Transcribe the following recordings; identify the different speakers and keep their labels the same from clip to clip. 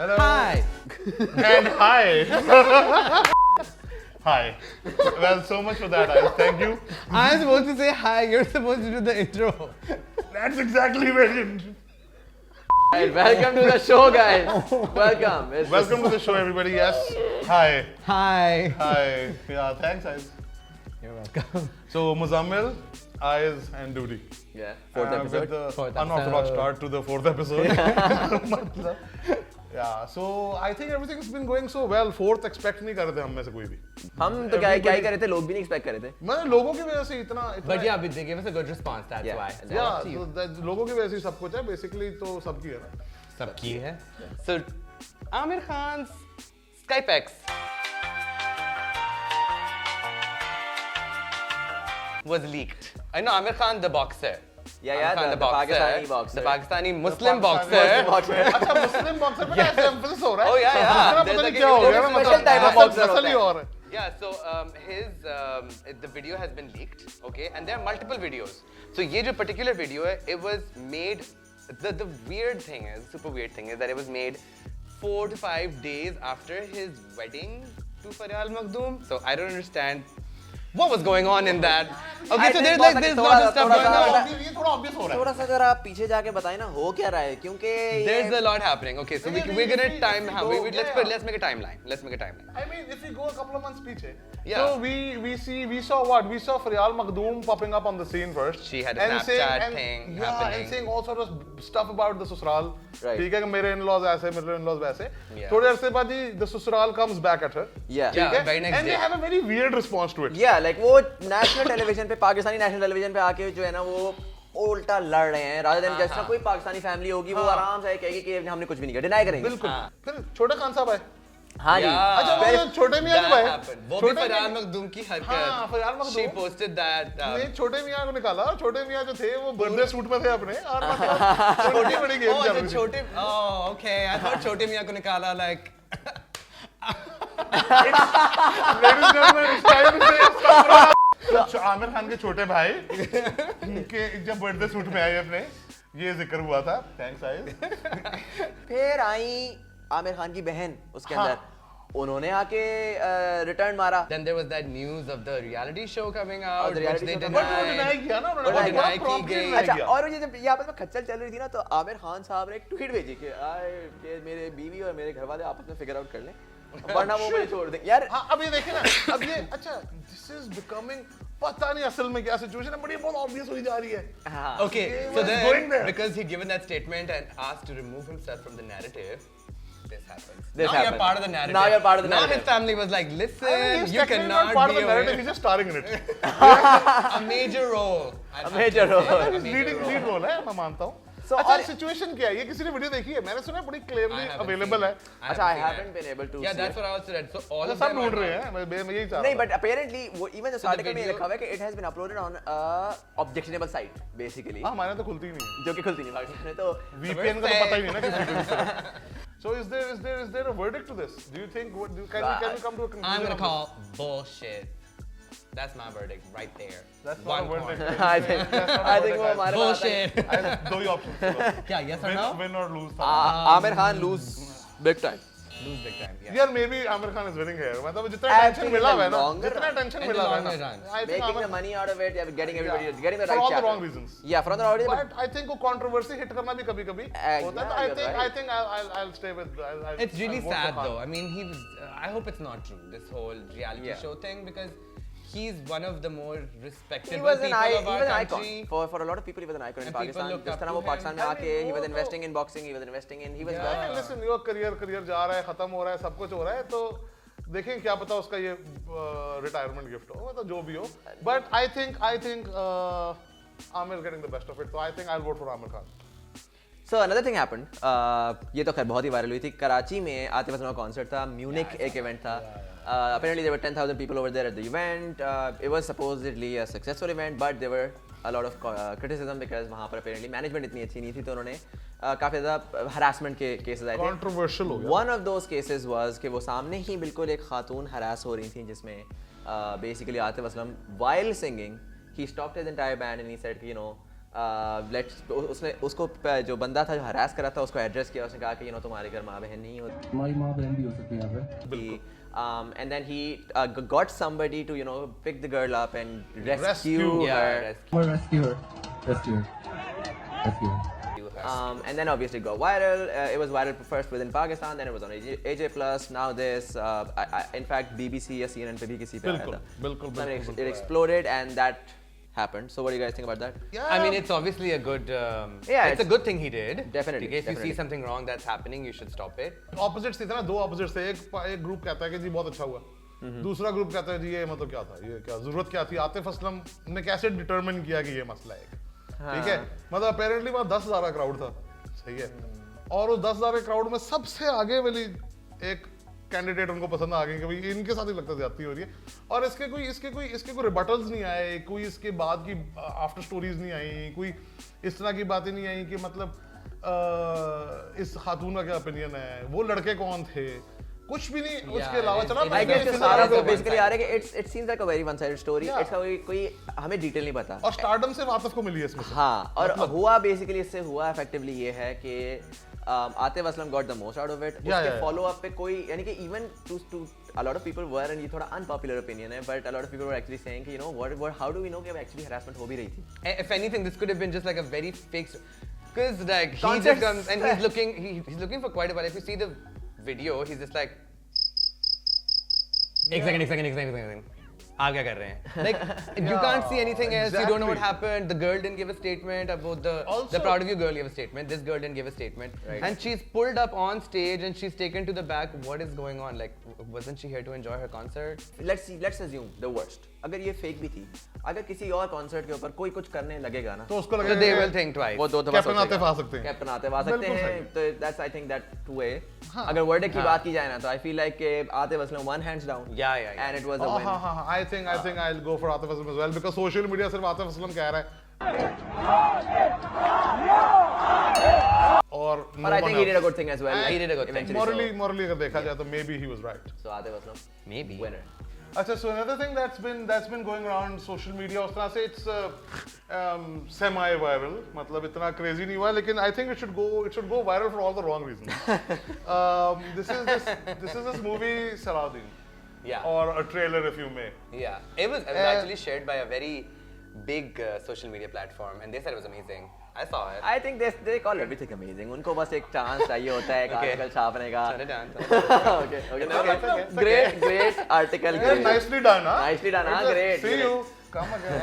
Speaker 1: Hello.
Speaker 2: Hi.
Speaker 1: And hi. Hi. Well, so much for that. Thank you.
Speaker 2: I'm supposed to say hi. You're supposed to do the intro.
Speaker 1: That's exactly where you.
Speaker 3: Right, welcome to the show, guys. Welcome.
Speaker 1: Welcome to the show, everybody. Yes. Hi.
Speaker 2: Hi.
Speaker 1: Hi. Yeah. Thanks, Aiz.
Speaker 2: You're welcome.
Speaker 1: So Muzammil, Aiz, and Duty.
Speaker 3: Yeah, fourth episode.
Speaker 1: With the
Speaker 2: Fourth
Speaker 1: unorthodox
Speaker 2: episode.
Speaker 1: start to the fourth episode. Yeah, so I think everything's been going so well. Fourth expect नहीं कर रहे थे हम में से कोई भी.
Speaker 3: हम तो क्या ही कर रहे थे, लोग भी नहीं एक्सपेक्ट कर रहे थे.
Speaker 1: मैं लोगों की वजह से इतना
Speaker 2: But yeah, they gave us a good response. That's
Speaker 3: Yeah.
Speaker 2: why.
Speaker 1: yeah, so लोगों की वजह से ही सब कुछ है. Basically तो सबकी है ना.
Speaker 2: सबकी है. So, Amir Khan's Skypex was leaked. I know Amir Khan, the boxer.
Speaker 3: Yeah,
Speaker 2: Amir Khan,
Speaker 3: the Pakistani boxer.
Speaker 2: The Pakistani Muslim boxer.
Speaker 1: अच्छा मुस्लिम बॉक्सर पे ऐसे एम्फेसिस हो रहा है.
Speaker 2: Oh yeah, yeah.
Speaker 1: पता
Speaker 2: There's
Speaker 1: नहीं
Speaker 2: like
Speaker 1: क्या हो गया ना
Speaker 3: special type of
Speaker 1: मतलब
Speaker 3: boxer
Speaker 1: नस्ल ही
Speaker 3: होता है.
Speaker 1: और है.
Speaker 2: Yeah, so the video has been leaked, okay, and there are multiple videos. So ये जो particular video है, it was made. The weird thing is, super weird thing is that it was made 4 to 5 days after his wedding to Faryal Makhdoom. So I don't understand what was going on in that. Okay, so there's like there's lots of stuff going on.
Speaker 1: ये थोड़ा obvious हो रहा है.
Speaker 3: थोड़ा सा अगर आप पीछे जाके बताएं ना हो क्या रहा है क्योंकि
Speaker 2: There's a lot happening. Okay, so we're gonna time. Let's make a timeline. Let's make a timeline.
Speaker 1: I mean, if we go a couple of months पीछे,
Speaker 2: Yeah.
Speaker 1: so we saw what? We saw Faryal Makhdoom popping up on the scene first.
Speaker 2: She had a Snapchat thing happening.
Speaker 1: and saying all sort of stuff about the ससुराल.
Speaker 3: Right.
Speaker 1: ठीक है कि मेरे in-laws ऐसे, मेरे in-laws वैसे.
Speaker 2: Yeah.
Speaker 1: थोड़े अरसे बाद ही the ससुराल comes back at her.
Speaker 3: Yeah.
Speaker 1: ठीक है?
Speaker 2: very next
Speaker 1: And they
Speaker 2: day.
Speaker 1: have a very weird response to it.
Speaker 3: Yeah, like वो नेशनल टेलीविजन पे पाकिस्तानी नेशनल टेलीविजन पे आके जो है ना वो उल्टा लड़ रहे हैं rather than जैसा कोई पाकिस्तानी फैमिली होगी वो आराम से कहेगी कि हमने कुछ भी नहीं किया डिनाई करेंगे.
Speaker 1: बिल्कुल. फिर छोटा खान साहब आए.
Speaker 3: हाँ जी.
Speaker 1: अच्छा वो जो छोटे मियां
Speaker 2: That
Speaker 1: जो आए.
Speaker 2: happened. वो भी फरहान मखदूम की
Speaker 1: हाँ,
Speaker 2: हरकत.
Speaker 1: Farhan Makhdoom.
Speaker 2: She posted that.
Speaker 1: नहीं छोटे मियां को निकाला. छोटे मियां जो थे वो बर्थडे सूट में थे अपने और मतलब छोटी बड़ी गेम
Speaker 2: Oh,
Speaker 1: चल
Speaker 2: the
Speaker 1: रही थी.
Speaker 2: छोटे. Oh, okay. I thought छोटे मियां को निकाला like.
Speaker 1: Ladies and gentlemen, it's time to say stuff. तो आमिर खान के छोटे भाई के जब बर्थडे सूट में आए अपने ये जिक्र हुआ था. Thanks eyes.
Speaker 3: फिर आई आमिर खान की बहन उसके
Speaker 1: हाँ.
Speaker 3: अंदर उन्होंने आके रिटर्न मारा.
Speaker 2: Then there was that news of the reality show coming out,
Speaker 3: the
Speaker 2: which
Speaker 3: reality
Speaker 2: they
Speaker 3: show
Speaker 1: but वो
Speaker 2: denied.
Speaker 1: डिनाई किया ना उन्होंने.
Speaker 2: वो
Speaker 1: बड़ा
Speaker 2: deny की
Speaker 1: promptly
Speaker 2: गई.
Speaker 1: deny
Speaker 3: अच्छा
Speaker 1: किया.
Speaker 3: और ये जब यहाँ पर खच्चर चल रही थी ना तो आमिर खान साहब ने एक ट्वीट भेजी कि ये मेरे बीवी और मेरे घर वाले आपस में फिगर आउट कर लें वरना वो मुझे छोड़ दें यार.
Speaker 1: हाँ अब ये देखिए ना अब ये अच्छा दिस इज बिकमिंग पता नहीं असल में क्या सिचुएशन है बट ये बहुत ऑब्वियस हुई जा रही है.
Speaker 3: हाँ.
Speaker 2: Okay,
Speaker 1: He
Speaker 2: so
Speaker 1: was going
Speaker 2: then
Speaker 1: there.
Speaker 2: because he given that statement and asked to remove himself from the narrative, this happens.
Speaker 3: This
Speaker 2: now
Speaker 3: happens.
Speaker 2: you're part of the narrative.
Speaker 3: Now you're part of the
Speaker 2: Now
Speaker 3: narrative.
Speaker 2: his family was like, listen,
Speaker 1: I mean, he's
Speaker 2: you
Speaker 1: technically
Speaker 2: cannot
Speaker 1: not part of
Speaker 2: be
Speaker 1: the narrative.
Speaker 2: away.
Speaker 1: He's just starring in it.
Speaker 2: A major role. I'd have
Speaker 3: major
Speaker 2: to say.
Speaker 3: role.
Speaker 2: A
Speaker 1: He's
Speaker 2: major
Speaker 1: leading
Speaker 2: role.
Speaker 1: lead role है मैं मानता हूँ.
Speaker 3: So,
Speaker 1: अच्छा
Speaker 3: और-
Speaker 1: situation क्या है ये किसी ने वीडियो देखी है मैंने सुना है बड़ी clearly
Speaker 2: I haven't
Speaker 1: available
Speaker 2: seen
Speaker 1: है.
Speaker 2: it.
Speaker 3: अच्छा I
Speaker 2: seen
Speaker 3: haven't
Speaker 2: it.
Speaker 3: been able to
Speaker 2: Yeah,
Speaker 3: see
Speaker 2: that's
Speaker 3: it.
Speaker 2: what I also read. So all of
Speaker 1: सब
Speaker 2: them
Speaker 1: ढूंढ
Speaker 2: are
Speaker 1: रहे
Speaker 2: not.
Speaker 1: हैं मैं यही चाह
Speaker 3: नहीं
Speaker 1: रहा
Speaker 3: बट अपेरेंटली वो इवन इस
Speaker 2: So the
Speaker 3: आर्टिकल में ये
Speaker 2: video-
Speaker 3: लिखा हुआ है कि it has been uploaded on objectionable site basically
Speaker 1: हूँ. हमारे तो खुलती ही नहीं है.
Speaker 3: जो कि खुलती नहीं पाकिस्तान में तो
Speaker 1: VPN का तो पता ही नहीं ना किसी को इस तरह. So is there a verdict to this? Do you think can we come to a conclusion?
Speaker 2: I'm gonna
Speaker 1: on this?
Speaker 2: call bullshit. That's my verdict right there.
Speaker 1: That's not
Speaker 2: One
Speaker 1: a verdict.
Speaker 2: point.
Speaker 3: I think वो हमारे पास
Speaker 2: Bullshit.
Speaker 1: दो ही option.
Speaker 2: क्या yes or no?
Speaker 1: Win or lose था.
Speaker 3: Aamir Khan lose big time.
Speaker 2: Lose big time. Yeah.
Speaker 1: यार maybe Aamir Khan is winning here. मतलब जितना
Speaker 3: I
Speaker 1: टेंशन
Speaker 3: think
Speaker 1: मिला
Speaker 3: in the
Speaker 1: हुआ है ना
Speaker 3: longer
Speaker 1: जितना
Speaker 3: run.
Speaker 1: टेंशन
Speaker 2: In the
Speaker 1: मिला हुआ है
Speaker 2: longer
Speaker 1: ना
Speaker 2: run.
Speaker 1: I think
Speaker 3: Making the
Speaker 1: Aamir
Speaker 3: money out of it, yeah, getting everybody, getting the
Speaker 1: for
Speaker 3: right
Speaker 1: all the
Speaker 3: chapter.
Speaker 1: wrong reasons.
Speaker 3: Yeah, for all the wrong reasons.
Speaker 1: But I think वो controversy hit करना भी कभी-कभी होता है. तो
Speaker 3: yeah, you're
Speaker 1: I
Speaker 3: right.
Speaker 1: think I'll stay with.
Speaker 2: It's really
Speaker 1: I'll vote for
Speaker 2: sad
Speaker 1: Khan.
Speaker 2: though. I mean, he was. I hope it's not true. This whole reality
Speaker 3: Yeah.
Speaker 2: show thing because he's one of the more respected
Speaker 3: He was
Speaker 2: people
Speaker 3: an
Speaker 2: of our
Speaker 3: icon.
Speaker 2: country.
Speaker 3: For a lot of people, he was an icon in
Speaker 2: And people
Speaker 3: Pakistan.
Speaker 2: looked
Speaker 3: जिस
Speaker 2: up
Speaker 3: तरह
Speaker 2: to
Speaker 3: वो
Speaker 2: him.
Speaker 3: Pakistan में
Speaker 1: I
Speaker 3: आके,
Speaker 1: mean,
Speaker 3: he was
Speaker 1: वो
Speaker 3: investing in boxing, he was investing in, he was
Speaker 2: Yeah.
Speaker 3: well.
Speaker 1: Listen, your career जा रहा है, खत्म हो रहा है, सब कुछ हो रहा है, तो देखें क्या पता उसका ये रिटायरमेंट गिफ्ट हो, मतलब जो भी हो. But I think Amir is getting the best of it, so I think I'll vote for Amir Khan.
Speaker 3: So another thing happened. ये तो खैर बहुत ही वायरल हुई थी. कराची में आतिफ असलम का कॉन्सर्ट था. म्यूनिक एक इवेंट था. Apparently there were 10,000 people over there at the event. It was supposedly a successful event, but there were a lot of criticism because वहाँ पर apparently management इतनी अच्छी नहीं थी तो उन्होंने काफ़ी ज़्यादा harassment के cases आए थे.
Speaker 1: Controversial हो गया.
Speaker 3: One of those cases was कि वो सामने ही बिल्कुल एक खातून harass हो रही थी जिसमें basically Atif Aslam while singing he stopped his entire band and he said you know उसने उसको जो बंदा था जो हरास करा था उसको एड्रेस किया, उसने कहा कि तुम्हारे घर माँ बहन नहीं होती,
Speaker 4: हमारी माँ बहन भी हो सकती है यहाँ पे।
Speaker 3: and then he got somebody to pick the girl up and rescue her.
Speaker 4: Rescue her.
Speaker 3: And then obviously it got viral. It was viral first within Pakistan, then it was on AJ Plus. Now this, in fact, BBC या CNN पे भी किसी पे आया था.
Speaker 1: बिल्कुल.
Speaker 3: It exploded, and that happened. So what do you guys think about that?
Speaker 1: Yeah.
Speaker 2: I mean, it's obviously a good. It's a good thing he did.
Speaker 3: Definitely,
Speaker 2: Okay, if you
Speaker 3: definitely.
Speaker 2: see something wrong that's happening, you should stop it.
Speaker 1: Opposites थे ना, दो opposites थे। एक group कहता है कि जी बहुत अच्छा हुआ, दूसरा ग्रुप कहता है जी ये मतलब क्या था, ये क्या जरूरत क्या थी, आतिफ असलम ने कैसे डिटरमिन किया कि ये मसला है, ठीक है। मतलब अपेरेंटली वहाँ 10,000 का क्राउड था, सही है, और उस 10,000 के क्राउड में सबसे आगे वाली एक कैंडिडेट उनको पसंद आ गई कि भाई इनके साथ ही लगता ज्यादती हो रही है, और इसके कोई रिबटल्स नहीं आए, कोई इसके बाद की आफ्टर स्टोरीज नहीं आई, कोई इस तरह की बातें नहीं आई कि मतलब इस खातून का क्या ओपिनियन है, वो लड़के कौन थे, कुछ भी नहीं। उसके अलावा चला
Speaker 3: I guess this सारा तो basically आ रहा है कि it seems like a very one-sided story.
Speaker 1: Yeah.
Speaker 3: इसका कोई हमें डिटेल नहीं पता।
Speaker 1: और स्टारडम से वातफ को मिली है इसमें से।
Speaker 3: हाँ, और हुआ बेसिकली इससे हुआ इफेक्टिवली ये है कि Atif Aslam got the most out of it. उसके फॉलो अप पे कोई यानी कि even to a lot of people were, and ये थोड़ा unpopular opinion है, but a lot of people were actually saying कि what how do we know कि actually harassment हो भी रही थी?
Speaker 2: If anything, this could have been just like a very fake, because like he
Speaker 3: Concerts-
Speaker 2: just comes and he's looking for quite a while. If you see the video, he's just like, एक second. आप क्या कर रहे हैं? Like you can't see anything else. You don't know what happened. The girl didn't give a statement about the proud of you girl gave a statement. This girl didn't give a statement.
Speaker 3: Right.
Speaker 2: And she's pulled up on stage and she's taken to the back. What is going on? Like, wasn't she here to enjoy her concert?
Speaker 3: Let's assume the worst. अगर ये fake भी थी, अगर किसी और concert के ऊपर कोई कुछ करने लगेगा ना,
Speaker 1: तो उसको
Speaker 2: So
Speaker 1: लगेगा
Speaker 2: they will think twice.
Speaker 3: वो दो दफा
Speaker 1: कैप्टन आतिफ आ सकते हैं।
Speaker 3: कैप्टन आतिफ आ सकते
Speaker 1: बिल्कुल
Speaker 3: हैं।
Speaker 1: सही।
Speaker 3: तो that's I think that two way. अगर वर्डिक्ट की बात की जाए ना, तो I feel like कि Atif Aslam one hands down.
Speaker 2: Yeah.
Speaker 3: And it was a win.
Speaker 1: हाँ, I think I'll go for Atif Aslam as well, because social media सिर्फ आतिफ असलम कह रहा है और no
Speaker 3: But I
Speaker 1: one
Speaker 3: think he did a
Speaker 1: else.
Speaker 3: good thing as well.
Speaker 2: He did a good thing.
Speaker 3: Eventually,
Speaker 1: Morally अगर देखा जाए तो maybe he was right.
Speaker 3: so Atif Aslam
Speaker 2: Maybe.
Speaker 3: winner.
Speaker 1: अच्छा, so another thing that's been going around social media उस तरह से it's semi viral, मतलब इतना crazy नहीं हुआ, लेकिन I think it should go viral for all the wrong reasons. This is this movie Salahuddin.
Speaker 2: Yeah.
Speaker 1: Or a trailer if you may.
Speaker 2: Yeah, it was actually shared by a very big social media platform, and they said it was amazing. I saw it.
Speaker 3: I think they call everything amazing. उनको बस एक chance चाहिए होता है एक
Speaker 2: Okay.
Speaker 3: Article छापने का।
Speaker 2: Turn it down.
Speaker 3: Okay. Great article.
Speaker 1: Yeah, nicely done, huh?
Speaker 3: Nicely done, huh? Great.
Speaker 1: See
Speaker 3: great.
Speaker 1: you. Come again.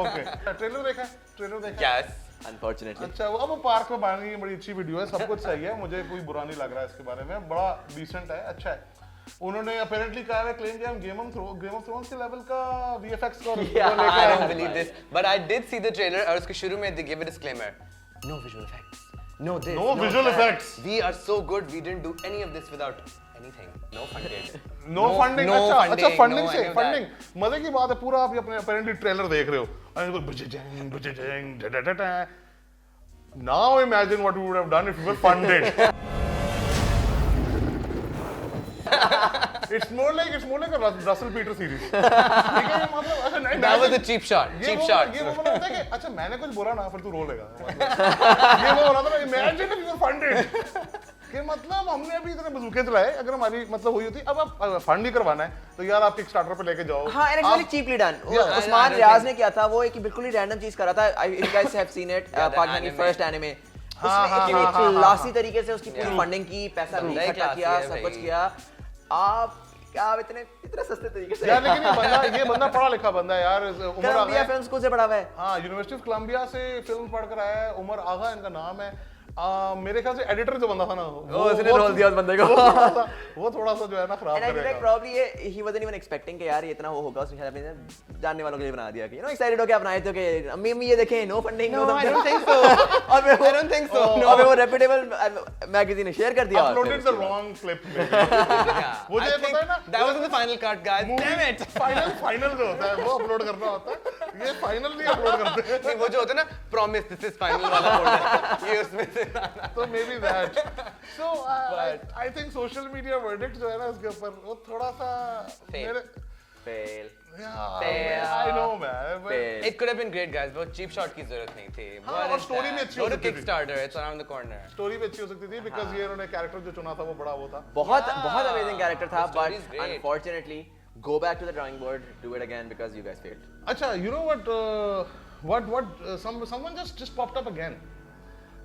Speaker 1: Okay. Trailer देखा?
Speaker 2: Yes.
Speaker 3: Unfortunately.
Speaker 1: अच्छा, वो अब वो पार्क में बनाने की बड़ी अच्छी वीडियो है, सब कुछ सही है, मुझे कोई बुरा नहीं लग रहा है इसके बारे में, बड़ा डिसेंट है, अच्छा है। उन्होंने अपेरेंटली कहा है, क्लेम किया हम गेम ऑफ थ्रोन्स के लेवल का वीएफएक्स का
Speaker 2: I don't believe this, but I did see the trailer. और उसके शुरू में they give a disclaimer. No visual effects. No this.
Speaker 1: No visual
Speaker 2: that.
Speaker 1: effects.
Speaker 2: We are so good. We didn't do any of this without anything. No funding.
Speaker 1: No funding.
Speaker 2: no
Speaker 1: अच्छा
Speaker 2: funding,
Speaker 1: funding
Speaker 2: no
Speaker 1: से
Speaker 2: any of that.
Speaker 1: Funding मजे की बात है। पूरा आप अपने apparently trailer देख रहे हो, now imagine what we would have done if we were funded. It's more like a Russell Peters series. ठीक है, मतलब अच्छा नहीं,
Speaker 2: That was a cheap shot.
Speaker 1: ये वो मतलब होता है कि अच्छा मैंने कुछ बोला ना, फिर तू रो लेगा। ये वो बोला था ना, imagine if you were funded, कि मतलब हमने अभी इतने बंदूकें चलाए, अगर हमारी मतलब हुई होती, अब आप फंड ही करवाना है तो यार आप किकस्टार्टर पे लेके जाओ।
Speaker 3: हाँ, and it's very cheaply done.
Speaker 1: Yeah,
Speaker 3: Usman रियाज ने किया था, वो एक बिल्कुल ही रैंडम चीज कर रहा था। You guys have seen it,
Speaker 2: the
Speaker 3: Pakistan की
Speaker 2: anime.
Speaker 3: First anime.
Speaker 1: हाँ,
Speaker 3: उसने
Speaker 1: हाँ,
Speaker 3: इतनी क्लासी तरीके से उसकी पूरी फंडिंग की, पैसा भी
Speaker 2: बड़ा ही
Speaker 3: इकट्ठा
Speaker 2: classy
Speaker 3: किया,
Speaker 2: है
Speaker 3: सब कुछ
Speaker 2: भाई।
Speaker 3: किया। आप इतने सस्ते तरीके से
Speaker 1: यार लेकिन ये बंदा पढ़ा लिखा बंदा है यार, उमर आगा
Speaker 3: कोलंबिया फिल्म स्कूल से पढ़ा हुआ है।
Speaker 1: हाँ, यूनिवर्सिटी ऑफ कोलंबिया से फिल्म पढ़ कर आया है, उमर आगा इनका नाम है। मेरे ख्याल से एडिटर जो बंदा था ना,
Speaker 3: उसने रोल दिया उस बंदे को।
Speaker 1: वो थोड़ा सा जो है ना खराब
Speaker 3: And I feel like
Speaker 1: करेगा।
Speaker 3: probably he wasn't even expecting कि यार ये इतना वो होगा, उसने शायद अपने जानने वालों के लिए बना दिया कि excited होके अपनाए थे कि अम्मी ये देखें, no funding,
Speaker 2: No,
Speaker 3: no
Speaker 2: I don't think
Speaker 3: so. और
Speaker 2: I don't think so.
Speaker 3: और
Speaker 2: No.
Speaker 3: वो reputable मैगजीन ने शेयर कर दिया।
Speaker 1: Uploaded the wrong clip maybe। मुझे
Speaker 2: I
Speaker 1: पता
Speaker 2: think
Speaker 1: है ना,
Speaker 2: that was in the final cut, guys. Damn it.
Speaker 1: Final जो होता है वो अपलोड करना होता है, ये फाइनल नहीं अपलोड करते।
Speaker 2: नहीं, वो जो होता है ना, promise this is final वाला folder, ये उसमें से
Speaker 1: तो maybe that. So I think social media verdict जो है ना इसके ऊपर वो थोड़ा सा
Speaker 2: Fake.
Speaker 1: मेरे
Speaker 3: Fail.
Speaker 1: Yeah, I know, man. But
Speaker 3: Fail.
Speaker 2: It could have been great, guys, but cheap shot की जरूरत नहीं थी.
Speaker 1: हाँ,
Speaker 2: What
Speaker 1: और
Speaker 2: is
Speaker 1: story
Speaker 2: that?
Speaker 1: भी अच्छी
Speaker 2: Go
Speaker 1: हो
Speaker 2: to
Speaker 1: सकती थी.
Speaker 2: Kickstarter, it's around the corner.
Speaker 1: Story भी अच्छी हो सकती थी because ये इन्होंने कैरेक्टर जो चुना था वो बड़ा वो था.
Speaker 3: बहुत amazing character था,
Speaker 2: the story
Speaker 3: but
Speaker 2: is great.
Speaker 3: unfortunately, go back to the drawing board, do it again because you guys failed.
Speaker 1: Acha, you know what? Someone just popped up again,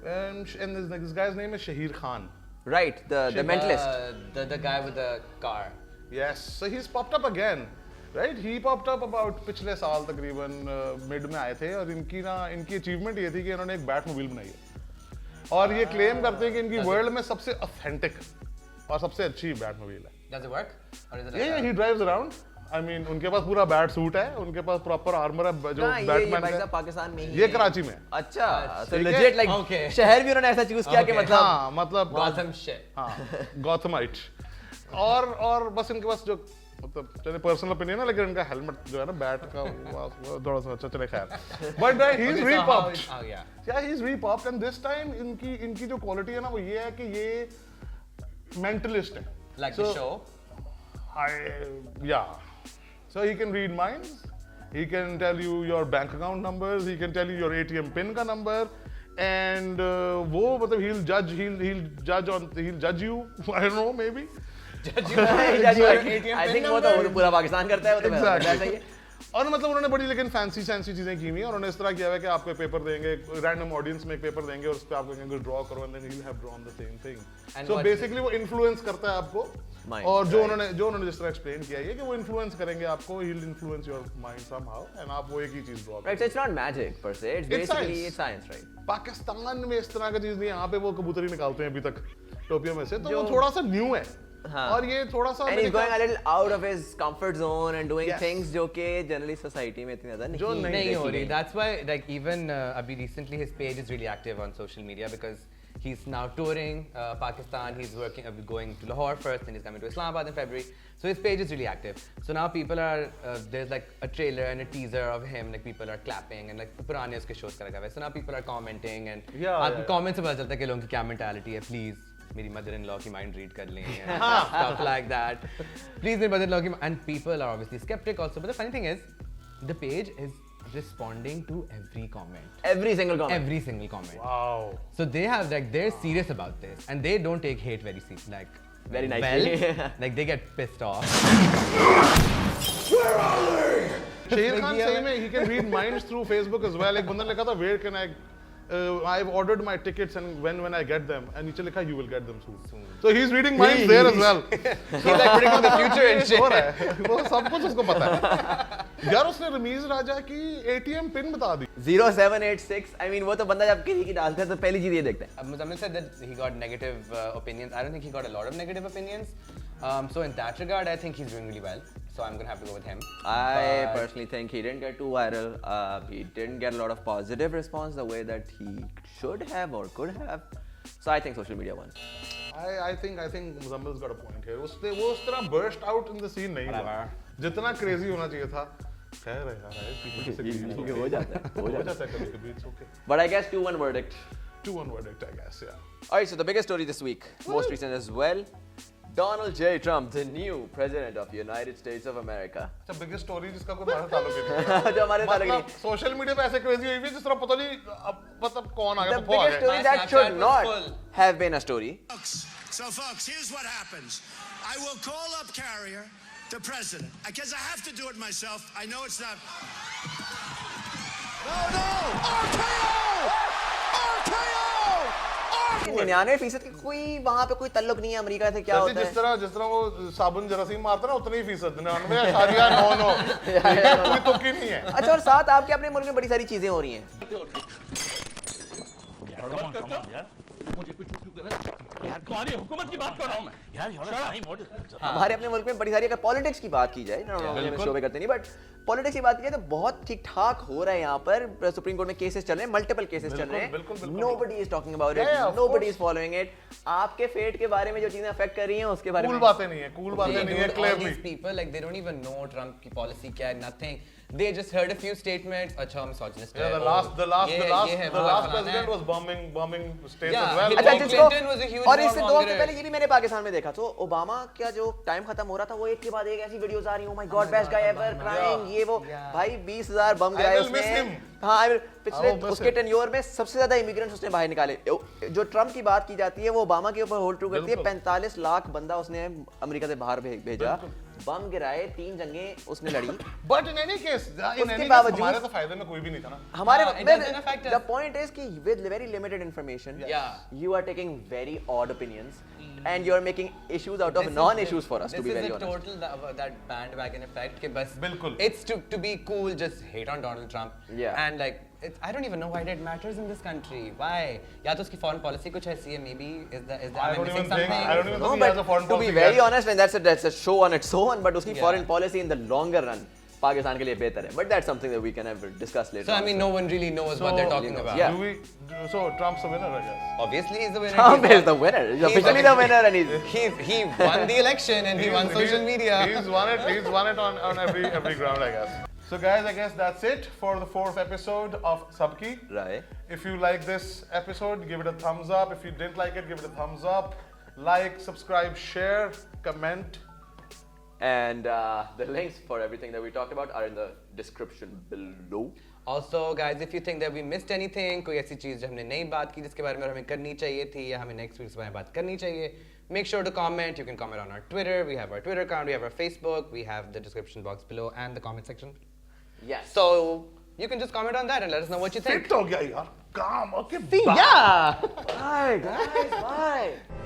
Speaker 1: and this guy's name is Shahir Khan.
Speaker 3: Right, the mentalist.
Speaker 2: The guy with the car.
Speaker 1: Yes, so he's popped up again, right? He popped up about पिछले साल तकरीबन mid में आए थे और इनकी achievement ये थी कि इन्होंने एक बैट मोबाइल बनाई है और ये क्लेम करते हैं कि इनकी वर्ल्ड में सबसे ऑथेंटिक और सबसे अच्छी बैट मोबाइल है.
Speaker 2: Does it work? Or is it like
Speaker 1: Yeah, he drives around. I mean, उनके पास पूरा बैट सूट है, उनके पास प्रॉपर आर्मर है जो
Speaker 3: कहाँ ये
Speaker 1: बैटमैन
Speaker 3: भाई
Speaker 1: का.
Speaker 3: साहब पाकिस्तान में ही
Speaker 1: ये
Speaker 3: है।
Speaker 1: कराची में है.
Speaker 3: अच्छा, तो
Speaker 1: ठीक है?
Speaker 3: legit like
Speaker 2: Okay.
Speaker 3: शहर भी उन्होंने ऐसा चूज किया कि
Speaker 2: Okay.
Speaker 3: मतलब
Speaker 1: हाँ, मतलब
Speaker 2: Gotham shit.
Speaker 1: हाँ, गॉथमाइट. और बस इनके पास जो मतलब चलिए पर्सनल ओपिनियन है लेकिन इनका हेलमेट जो है ना बैट का वो थोड़ा सा अच्छा चले खैर. But he is repopped.
Speaker 2: Oh yeah.
Speaker 1: Yeah, he's repoped and this time इनकी जो क्वालिटी है ना वो ये है कि ये मेंटलिस्ट है.
Speaker 2: Like
Speaker 1: So,
Speaker 2: the show.
Speaker 1: Yeah. So he can read minds. He can tell you your bank account numbers. He can tell you your ATM pin का number. And वो मतलब he'll judge you. I don't know, maybe.
Speaker 3: I think वो तो पूरा पाकिस्तान करता है वो तो
Speaker 1: Exactly.
Speaker 3: वैसा ही है.
Speaker 1: और मतलब उन्होंने बड़ी लेकिन फैंसी चीजें की हुई हैं. उन्होंने इस तरह किया है कि आपको पेपर देंगे, रैंडम ऑडियंस में एक पेपर देंगे और उस पे आपको कहेंगे ड्रॉ करो and then he'll have drawn the same thing.
Speaker 2: And
Speaker 1: So
Speaker 2: what-
Speaker 1: basically वो इन्फ्लुएंस करता है आपको.
Speaker 3: Mind,
Speaker 1: और जो
Speaker 3: right.
Speaker 1: उन्होंने जिस तरह एक्सप्लेन किया है कि वो इन्फ्लुएंस करेंगे आपको, he'll influence your mind somehow and आप वो एक ही चीज draw
Speaker 3: Right, so it's not magic per se. It's
Speaker 1: It's
Speaker 3: basically
Speaker 1: science.
Speaker 3: it's science, right?
Speaker 1: Pakistan में इस तरह का चीज नहीं है. यहाँ पे वो कबूतरी निकालते हैं अभी तक टोपियों में से, तो वो
Speaker 3: जो-
Speaker 1: थोड़ा सा न्यू है.
Speaker 3: हाँ.
Speaker 1: और ये थोड़ा सा
Speaker 3: And he's
Speaker 1: मैंने
Speaker 3: going
Speaker 1: कहा-
Speaker 3: a little out of his comfort zone and doing
Speaker 1: Yes.
Speaker 3: things जो कि generally society में इतनी ज़्यादा
Speaker 1: जो
Speaker 3: नहीं
Speaker 1: नहीं
Speaker 2: नहीं हो
Speaker 3: देखी
Speaker 2: रही.
Speaker 3: गई.
Speaker 2: That's why like even Abhi recently his page is really active on social media because he's now touring Pakistan. He's going to Lahore first, then he's coming to Islamabad in February. So his page is really active. So now people are there's like a trailer and a teaser of him. Like people are clapping and like पुराने उसके shows का लगा हुआ है. So now people are commenting and आपको comments से पता चलता है कि लोगों की क्या mentality है. Please मेरी mother-in-law की mind read कर लें and stuff like that. Please मेरी mother-in-law की and people are obviously skeptic also. But the funny thing is, the page is responding to every comment.
Speaker 3: Every single comment.
Speaker 2: Every single comment.
Speaker 1: Wow.
Speaker 2: So they have like they're serious about this and they don't take hate very seriously. Like
Speaker 3: Very nicely.
Speaker 2: well, like they get pissed off.
Speaker 1: शेर खान सही में he can read minds through Facebook as well. एक बंदा ने लिखा था where can I I've ordered my tickets and when I get them and नीचे लिखा you will get them soon. So he's reading minds there as well.
Speaker 2: He's like predicting the future and shit.
Speaker 1: हो रहा है. वो सब कुछ उसको पता है. यार उसने रमीज राजा की ATM पिन बता दी.
Speaker 3: 0786. I mean वो तो बंदा जब किसी की डालता है तो पहली चीज ये देखता है.
Speaker 2: Muzammil said that he got negative opinions. I don't think he got a lot of negative opinions. So in that regard, I think he's doing really well. So I'm gonna have to go with him.
Speaker 3: I
Speaker 2: But-
Speaker 3: personally think he didn't get too viral. He didn't get a lot of positive response the way that he should have or could have. So I think social media won.
Speaker 1: I think Muzammil's got a point here. उसने वो उस तरह burst out in the scene नहीं हुआ.
Speaker 2: Whatever.
Speaker 1: जितना crazy होना चाहिए था. खैर है यार, people disagree. It's okay.
Speaker 3: हो जाता है.
Speaker 1: हो जाता है कभी-कभी. It's okay.
Speaker 3: But I guess 2-1 verdict.
Speaker 1: 2-1 verdict, I guess. Yeah.
Speaker 3: Alright, so the biggest story this week, most recent as well. Donald J. Trump, the new president of the United States of America.
Speaker 1: अच्छा biggest story जिसका कोई हमारे ताल्लुक ही नहीं.
Speaker 3: जो हमारे ताल्लुक
Speaker 1: मतलब
Speaker 3: नहीं.
Speaker 1: सोशल मीडिया पे ऐसे क्रेजी हुई हुई जिस तरह पता नहीं अब मतलब कौन आ
Speaker 3: The
Speaker 1: गया तो आ
Speaker 3: biggest
Speaker 1: गया.
Speaker 3: story that
Speaker 2: Snapchat
Speaker 3: should
Speaker 2: was
Speaker 3: not
Speaker 2: full.
Speaker 3: have been a story.
Speaker 5: Folks, here's what happens. I will call up Carrier, the president, because I have to do it myself. I know it's not. RKO! RKO!
Speaker 3: 99% की कोई वहाँ पे कोई तल्लुक नहीं है America से. क्या
Speaker 1: जैसे
Speaker 3: होता है?
Speaker 1: जिस तरह वो साबुन जरासीम मारता है ना उतनी ही फीसद 99.99 ठीक है कोई तुक्की नहीं है.
Speaker 3: अच्छा, और साथ आपके अपने मुल्क में बड़ी सारी चीजें हो रही हैं.
Speaker 6: तुम्हारी हुकूमत की बात कर रहा हूं मैं यार
Speaker 3: हमारे अपने मुल्क में बड़ी सारी, अगर पॉलिटिक्स की बात की जाए, शो में करते नहीं, बट पॉलिटिक्स की बात की जाए तो बहुत ठीक ठाक हो रहा है यहाँ पर. सुप्रीम कोर्ट में केसेस चल रहे हैं, मल्टीपल केसेस चल रहे हैं. Nobody is talking about it, nobody is following it. आपके फेट के बारे में जो चीजें अफेक्ट कर रही हैं उसके बारे
Speaker 1: कूल
Speaker 3: में
Speaker 1: बातें नहीं है, कूल बातें
Speaker 2: They
Speaker 1: नहीं
Speaker 2: do
Speaker 1: है
Speaker 2: all
Speaker 1: clearly.
Speaker 2: these people like they don't even know Trump की policy क्या है, nothing. they just heard a few statements. अच्छा misogynist
Speaker 1: Yeah,
Speaker 2: है,
Speaker 1: the last
Speaker 2: ये है, वो
Speaker 1: last
Speaker 2: फलाना
Speaker 1: president
Speaker 2: है.
Speaker 1: was bombing states
Speaker 2: Yeah,
Speaker 1: as well.
Speaker 2: Hillary
Speaker 3: अच्छा जिसको
Speaker 2: Clinton was a huge
Speaker 3: और इससे 2 हफ्ते
Speaker 2: warmonger.
Speaker 3: पहले ये भी मैंने पाकिस्तान में देखा, तो ओबामा का जो टाइम खत्म हो रहा था वो एक के बाद एक ऐसी वीडियोस आ रही हैं, oh my god best guy ever crying, ये वो भाई 20,000 बम
Speaker 1: I
Speaker 3: गिराए
Speaker 1: will miss
Speaker 3: उसने.
Speaker 1: him.
Speaker 3: हाँ I will,
Speaker 1: I
Speaker 3: पिछले
Speaker 1: will miss
Speaker 3: उसके
Speaker 1: him.
Speaker 3: टेन्योर में सबसे ज्यादा इमिग्रेंट्स उसने बाहर निकाले. जो ट्रम्प की बात की जाती है वो ओबामा के ऊपर होल्ड ट्रू करती है.
Speaker 1: बिल्कुल.
Speaker 3: 45 लाख बंदा उसने अमेरिका से बाहर भेजा, बम गिराए, 3 जंगें उसने लड़ी.
Speaker 1: But in any case,
Speaker 3: बावजूद-
Speaker 1: हमारे तो फायदे में कोई भी नहीं था ना.
Speaker 3: हमारे
Speaker 2: it doesn't affect us.
Speaker 3: the point is कि with very limited information
Speaker 2: Yeah.
Speaker 3: you are taking very odd opinions and you are making issues out of non-issues for us, to be very
Speaker 2: This is
Speaker 3: honest.
Speaker 2: a total that bandwagon effect कि बस
Speaker 1: बिल्कुल.
Speaker 2: it's to be cool just hate on Donald Trump.
Speaker 3: Yeah.
Speaker 2: And like I don't even know why that matters in this country. Why? या तो उसकी foreign policy कुछ ऐसी है, maybe is that
Speaker 1: I
Speaker 2: am
Speaker 1: don't
Speaker 2: missing
Speaker 1: even think
Speaker 2: something?
Speaker 1: I don't even
Speaker 3: No,
Speaker 1: think he has a
Speaker 3: but
Speaker 1: foreign
Speaker 3: to be
Speaker 1: policy
Speaker 3: very
Speaker 1: yet.
Speaker 3: honest, and that's a show on its own, but उसकी
Speaker 2: Yeah.
Speaker 3: foreign policy in the longer run Pakistan के लिए बेहतर है. But that's something that we can ever discuss later.
Speaker 2: So I
Speaker 3: on.
Speaker 2: mean no one really knows what they're talking about.
Speaker 3: Yeah.
Speaker 1: So Trump's the winner, I guess.
Speaker 2: Obviously he's the winner.
Speaker 3: Trump
Speaker 2: He's
Speaker 3: is the winner. He's officially the winner, and he's
Speaker 2: he won the election and he won social media.
Speaker 1: He's won it. He's won it on every ground, I guess. So guys, I guess that's it for the 4th episode of Sabki.
Speaker 3: right.
Speaker 1: If you like this episode, give it a thumbs up. If you didn't like it, give it a thumbs up. Like, subscribe, share, comment.
Speaker 3: And the links for everything that we talked about are in the description below.
Speaker 2: Also, guys, if you think that we missed anything, कोई ऐसी चीज़ जो हमने नहीं बात की जिसके बारे में हमें करनी चाहिए थी या हमें next week इस बारे में बात करनी चाहिए, make sure to comment. You can comment on our Twitter. We have our Twitter account. We have our Facebook. We have the description box below and the comment section.
Speaker 3: Yes.
Speaker 2: So you can just comment on that and let us know what you think.
Speaker 1: Fit हो गया यार. काम. Okay.
Speaker 2: Yeah.
Speaker 3: Bye, guys. Bye.